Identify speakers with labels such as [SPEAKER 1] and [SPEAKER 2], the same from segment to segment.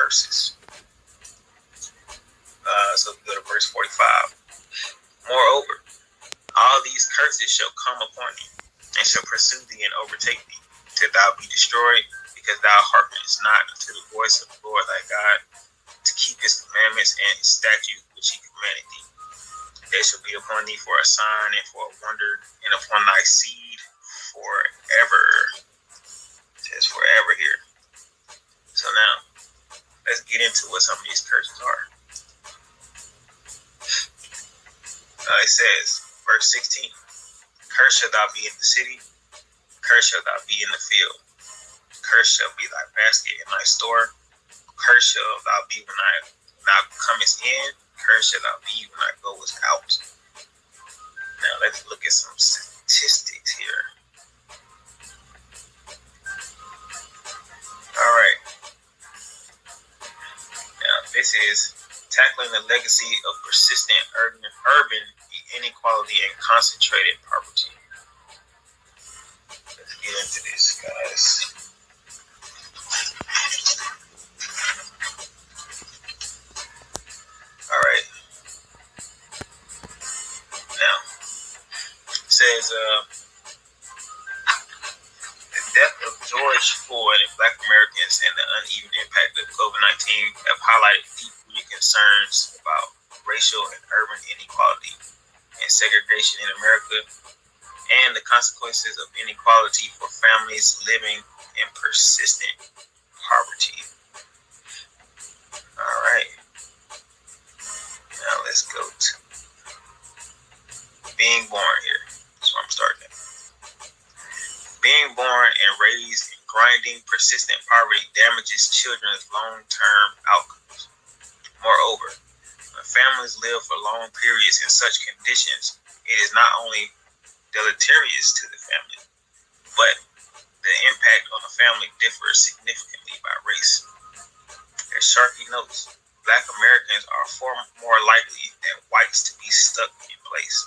[SPEAKER 1] curses. So we go to verse 45. Moreover, all these curses shall come upon thee, and shall pursue thee and overtake thee, till thou be destroyed, because thou hearkenest not unto the voice of the Lord thy God, to keep his commandments and his statutes which he commanded thee. They shall be upon thee for a sign and for a wonder, and upon thy seed forever. It says forever here. So now, let's get into what some of these curses are. It says, verse 16, cursed shall thou be in the city, cursed shall thou be in the field, cursed shall be thy basket and thy store, cursed shall thou be when thou comest in, cursed shall thou be when thou goest out. Now let's look at some statistics here. Alright. Now this is tackling the legacy of persistent urban inequality and concentrated poverty. Let's get into this, guys. Alright. Now, it says the death of George Floyd and Black Americans and the uneven impact of COVID-19 have highlighted deep-rooted concerns about racial and urban inequality and segregation in America, and the consequences of inequality for families living in persistent poverty. All right. Now let's go to being born here. That's where I'm starting at. Being born and raised in grinding, persistent poverty damages children's long-term outcomes. Moreover, when families live for long periods in such conditions, it is not only deleterious to the family, but the impact on the family differs significantly by race. As Sharkey notes, Black Americans are far more likely than whites to be stuck in place.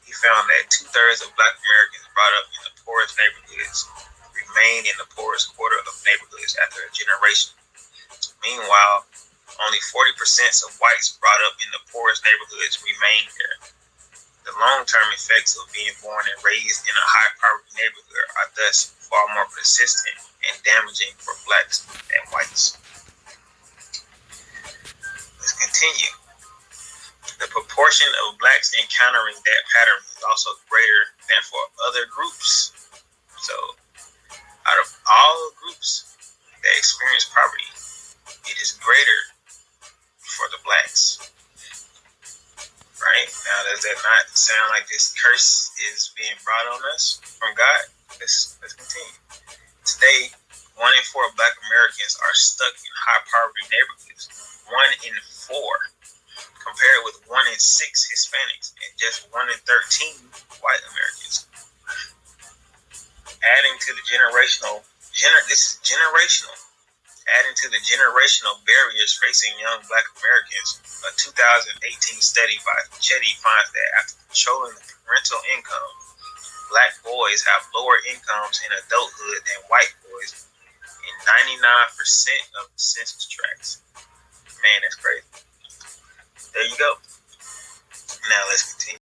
[SPEAKER 1] He found that 2/3 of Black Americans brought up in the poorest neighborhoods remain in the poorest quarter of neighborhoods after a generation. Meanwhile, only 40% of whites brought up in the poorest neighborhoods remain there. The long-term effects of being born and raised in a high-poverty neighborhood are thus far more persistent and damaging for Blacks than whites. Let's continue. The proportion of Blacks encountering that pattern is also greater than for other groups. So, out of all groups that experience poverty, it is greater for the Blacks. Right? Now, does that not sound like this curse is being brought on us from God? Let's continue. Today, 1 in 4 Black Americans are stuck in high poverty neighborhoods. 1 in 4, compared with 1 in 6 Hispanics and just 1 in 13 white Americans. Adding to the generational barriers facing young Black Americans, a 2018 study by Chetty finds that after controlling the parental income, Black boys have lower incomes in adulthood than white boys in 99% of the census tracts. Man, that's crazy. There you go. Now let's continue.